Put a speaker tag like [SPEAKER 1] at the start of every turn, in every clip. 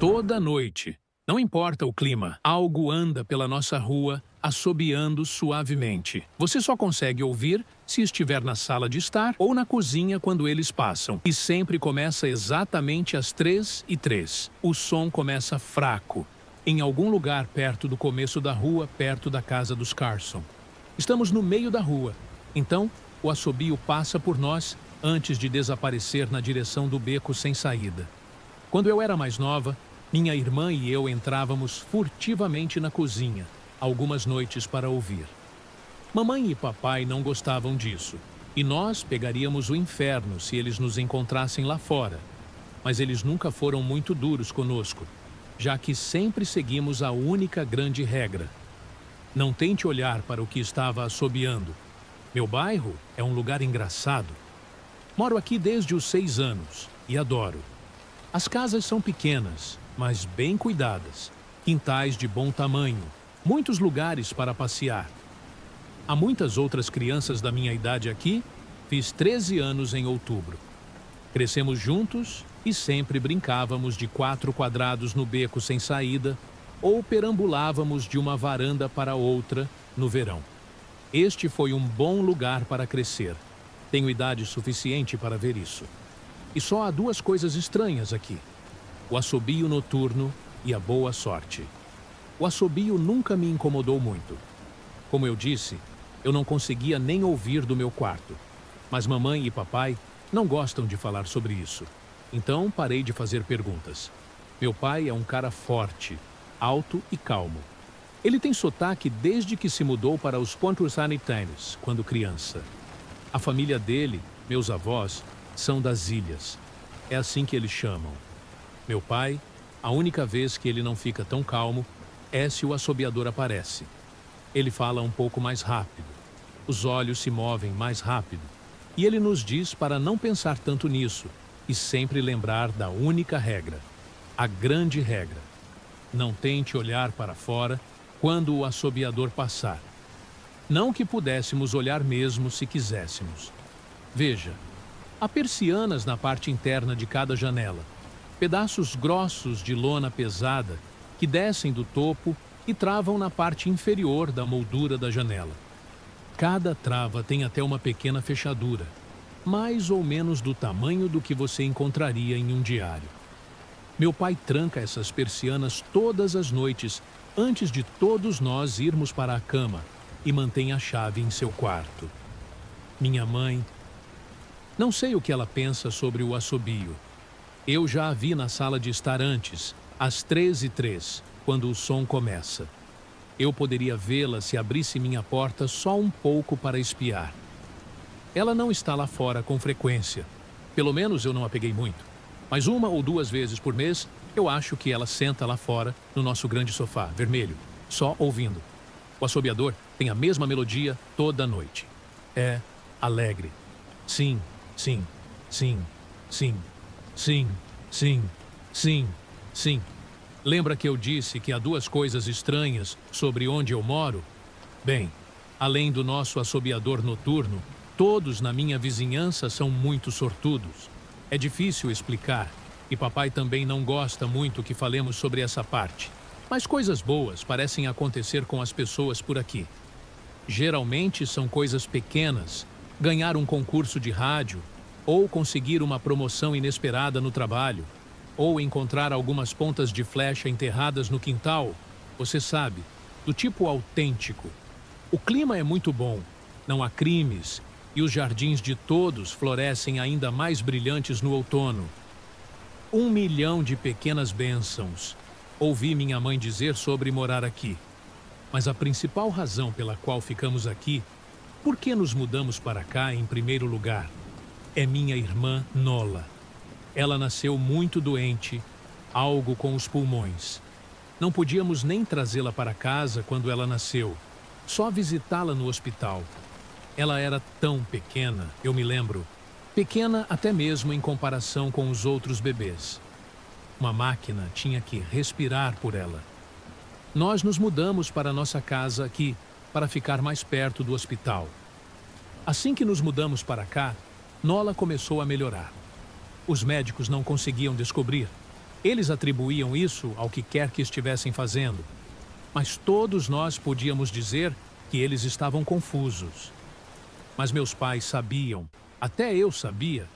[SPEAKER 1] Toda noite. Não importa o clima, algo anda pela nossa rua, assobiando suavemente. Você só consegue ouvir se estiver na sala de estar ou na cozinha quando eles passam. E sempre começa exatamente às 3h03. O som começa fraco, em algum lugar perto do começo da rua, perto da casa dos Carson. Estamos no meio da rua, então o assobio passa por nós antes de desaparecer na direção do beco sem saída. Quando eu era mais nova, minha irmã e eu entrávamos furtivamente na cozinha, algumas noites para ouvir. Mamãe e papai não gostavam disso, e nós pegaríamos o inferno se eles nos encontrassem lá fora. Mas eles nunca foram muito duros conosco, já que sempre seguimos a única grande regra: não tente olhar para o que estava assobiando. Meu bairro é um lugar engraçado. Moro aqui desde os 6 anos e adoro. As casas são pequenas, mas bem cuidadas. Quintais de bom tamanho, muitos lugares para passear. Há muitas outras crianças da minha idade aqui. Fiz 13 anos em outubro. Crescemos juntos e sempre brincávamos de 4 quadrados no beco sem saída ou perambulávamos de uma varanda para outra no verão. Este foi um bom lugar para crescer. Tenho idade suficiente para ver isso. E só há 2 coisas estranhas aqui: o assobio noturno e a boa sorte. O assobio nunca me incomodou muito. Como eu disse, eu não conseguia nem ouvir do meu quarto. Mas mamãe e papai não gostam de falar sobre isso. Então parei de fazer perguntas. Meu pai é um cara forte, alto e calmo. Ele tem sotaque desde que se mudou para os Pontresine quando criança. A família dele, meus avós, são das ilhas. É assim que eles chamam. Meu pai, a única vez que ele não fica tão calmo é se o assobiador aparece. Ele fala um pouco mais rápido. Os olhos se movem mais rápido. E ele nos diz para não pensar tanto nisso e sempre lembrar da única regra, a grande regra: não tente olhar para fora quando o assobiador passar. Não que pudéssemos olhar mesmo se quiséssemos. Veja, há persianas na parte interna de cada janela, pedaços grossos de lona pesada que descem do topo e travam na parte inferior da moldura da janela. Cada trava tem até uma pequena fechadura, mais ou menos do tamanho do que você encontraria em um diário. Meu pai tranca essas persianas todas as noites antes de todos nós irmos para a cama e mantém a chave em seu quarto. Minha mãe... Não sei o que ela pensa sobre o assobio. Eu já a vi na sala de estar antes, às 3h03, quando o som começa. Eu poderia vê-la se abrisse minha porta só um pouco para espiar. Ela não está lá fora com frequência. Pelo menos eu não a peguei muito. Mas 1 ou 2 vezes por mês, eu acho que ela senta lá fora, no nosso grande sofá vermelho, só ouvindo. O assobiador tem a mesma melodia toda noite. É alegre. Sim, sim, sim, sim, sim, sim, sim, sim. Lembra que eu disse que há 2 coisas estranhas sobre onde eu moro? Bem, além do nosso assobiador noturno, todos na minha vizinhança são muito sortudos. É difícil explicar, e papai também não gosta muito que falemos sobre essa parte. Mas coisas boas parecem acontecer com as pessoas por aqui. Geralmente são coisas pequenas: ganhar um concurso de rádio, ou conseguir uma promoção inesperada no trabalho, ou encontrar algumas pontas de flecha enterradas no quintal. Você sabe, do tipo autêntico. O clima é muito bom, não há crimes, e os jardins de todos florescem ainda mais brilhantes no outono. 1 milhão de pequenas bênçãos. Ouvi minha mãe dizer sobre morar aqui. Mas a principal razão pela qual ficamos aqui, por que nos mudamos para cá em primeiro lugar, é minha irmã Nola. Ela nasceu muito doente, algo com os pulmões. Não podíamos nem trazê-la para casa quando ela nasceu, só visitá-la no hospital. Ela era tão pequena, eu me lembro. Pequena até mesmo em comparação com os outros bebês. Uma máquina tinha que respirar por ela. Nós nos mudamos para nossa casa aqui, para ficar mais perto do hospital. Assim que nos mudamos para cá, Nola começou a melhorar. Os médicos não conseguiam descobrir. Eles atribuíam isso ao que quer que estivessem fazendo, mas todos nós podíamos dizer que eles estavam confusos. Mas meus pais sabiam, até eu sabia,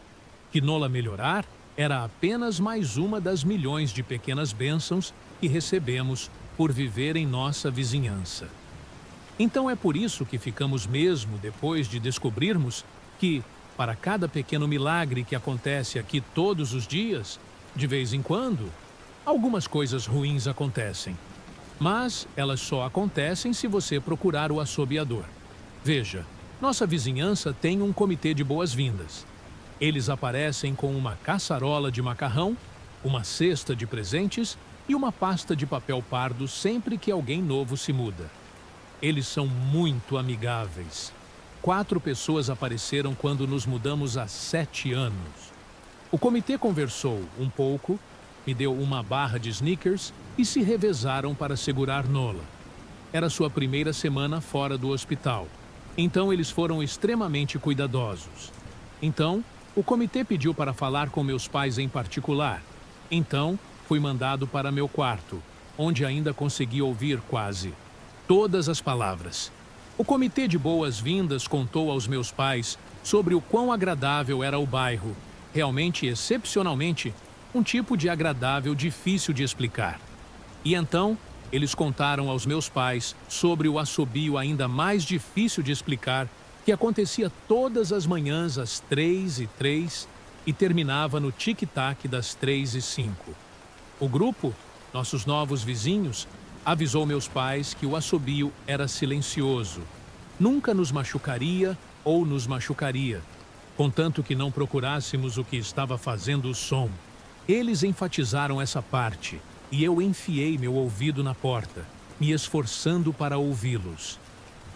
[SPEAKER 1] que Nola melhorar era apenas mais uma das milhões de pequenas bênçãos que recebemos por viver em nossa vizinhança. Então é por isso que ficamos mesmo depois de descobrirmos que, para cada pequeno milagre que acontece aqui todos os dias, de vez em quando, algumas coisas ruins acontecem. Mas elas só acontecem se você procurar o assobiador. Veja, nossa vizinhança tem um comitê de boas-vindas. Eles aparecem com uma caçarola de macarrão, uma cesta de presentes e uma pasta de papel pardo sempre que alguém novo se muda. Eles são muito amigáveis. 4 pessoas apareceram quando nos mudamos há 7 anos. O comitê conversou um pouco, me deu uma barra de Snickers e se revezaram para segurar Nola. Era sua primeira semana fora do hospital, então eles foram extremamente cuidadosos. Então, o comitê pediu para falar com meus pais em particular. Então, fui mandado para meu quarto, onde ainda consegui ouvir quase todas as palavras. O comitê de boas-vindas contou aos meus pais sobre o quão agradável era o bairro, realmente excepcionalmente, um tipo de agradável difícil de explicar. E então, eles contaram aos meus pais sobre o assobio ainda mais difícil de explicar que acontecia todas as manhãs às 3h03 e terminava no tic-tac das 3h05. O grupo, nossos novos vizinhos, avisou meus pais que o assobio era silencioso, nunca nos machucaria ou nos machucaria, contanto que não procurássemos o que estava fazendo o som. Eles enfatizaram essa parte e eu enfiei meu ouvido na porta, me esforçando para ouvi-los.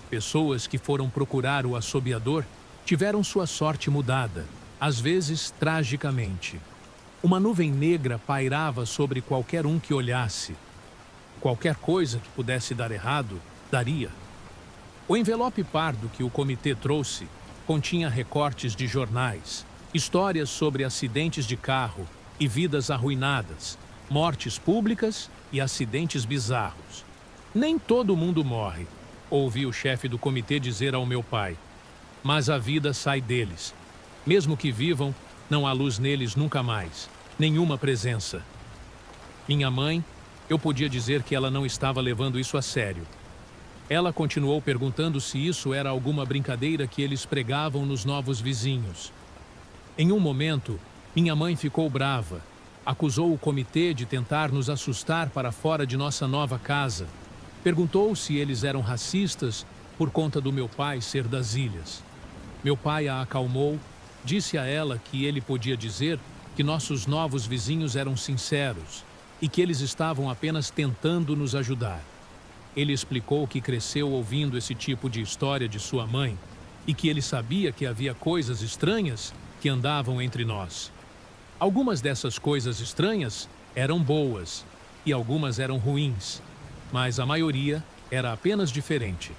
[SPEAKER 1] Pessoas que foram procurar o assobiador tiveram sua sorte mudada, às vezes tragicamente. Uma nuvem negra pairava sobre qualquer um que olhasse. Qualquer coisa que pudesse dar errado, daria. O envelope pardo que o comitê trouxe continha recortes de jornais, histórias sobre acidentes de carro e vidas arruinadas, mortes públicas e acidentes bizarros. Nem todo mundo morre, ouvi o chefe do comitê dizer ao meu pai. Mas a vida sai deles. Mesmo que vivam, não há luz neles nunca mais, nenhuma presença. Minha mãe, eu podia dizer que ela não estava levando isso a sério. Ela continuou perguntando se isso era alguma brincadeira que eles pregavam nos novos vizinhos. Em um momento, minha mãe ficou brava, acusou o comitê de tentar nos assustar para fora de nossa nova casa. Perguntou se eles eram racistas por conta do meu pai ser das ilhas. Meu pai a acalmou, disse a ela que ele podia dizer que nossos novos vizinhos eram sinceros e que eles estavam apenas tentando nos ajudar. Ele explicou que cresceu ouvindo esse tipo de história de sua mãe e que ele sabia que havia coisas estranhas que andavam entre nós. Algumas dessas coisas estranhas eram boas e algumas eram ruins, mas a maioria era apenas diferente.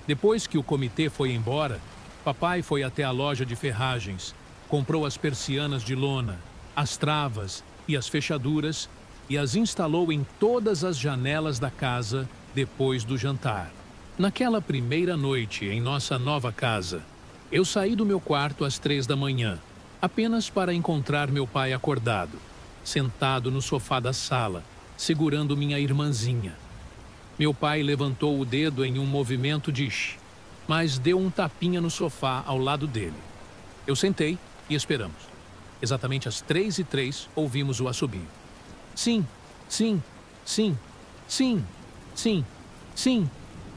[SPEAKER 1] Depois que o comitê foi embora, papai foi até a loja de ferragens, comprou as persianas de lona, as travas e as fechaduras e as instalou em todas as janelas da casa depois do jantar. Naquela primeira noite em nossa nova casa, eu saí do meu quarto às 3 da manhã, apenas para encontrar meu pai acordado, sentado no sofá da sala, segurando minha irmãzinha. Meu pai levantou o dedo em um movimento de shh, mas deu um tapinha no sofá ao lado dele. Eu sentei e esperamos. Exatamente às 3h03 ouvimos o assobio. Sim, sim, sim, sim, sim, sim,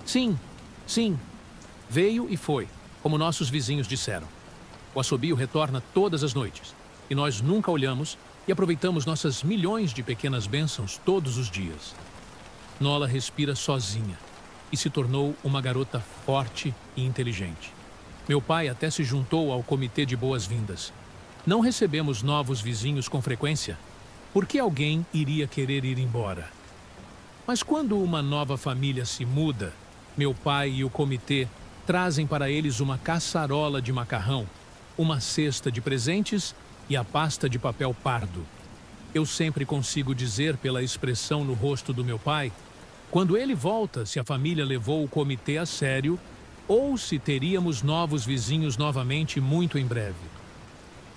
[SPEAKER 1] sim, sim. Veio e foi, como nossos vizinhos disseram. O assobio retorna todas as noites, e nós nunca olhamos e aproveitamos nossas milhões de pequenas bênçãos todos os dias. Nola respira sozinha e se tornou uma garota forte e inteligente. Meu pai até se juntou ao comitê de boas-vindas. Não recebemos novos vizinhos com frequência. Por que alguém iria querer ir embora? Mas quando uma nova família se muda, meu pai e o comitê trazem para eles uma caçarola de macarrão, uma cesta de presentes e a pasta de papel pardo. Eu sempre consigo dizer pela expressão no rosto do meu pai quando ele volta se a família levou o comitê a sério ou se teríamos novos vizinhos novamente muito em breve.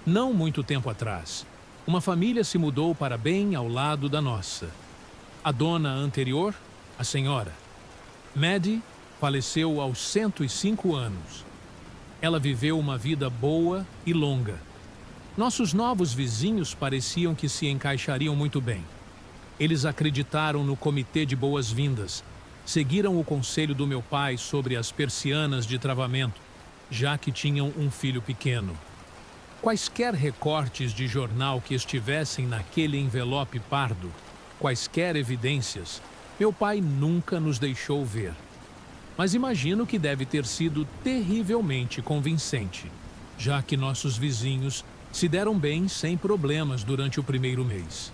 [SPEAKER 1] Não muito tempo atrás, uma família se mudou para bem ao lado da nossa. A dona anterior, a senhora Maddie, faleceu aos 105 anos. Ela viveu uma vida boa e longa. Nossos novos vizinhos pareciam que se encaixariam muito bem. Eles acreditaram no comitê de boas-vindas, seguiram o conselho do meu pai sobre as persianas de travamento, já que tinham um filho pequeno. Quaisquer recortes de jornal que estivessem naquele envelope pardo, quaisquer evidências, meu pai nunca nos deixou ver. Mas imagino que deve ter sido terrivelmente convincente, já que nossos vizinhos se deram bem sem problemas durante o primeiro mês.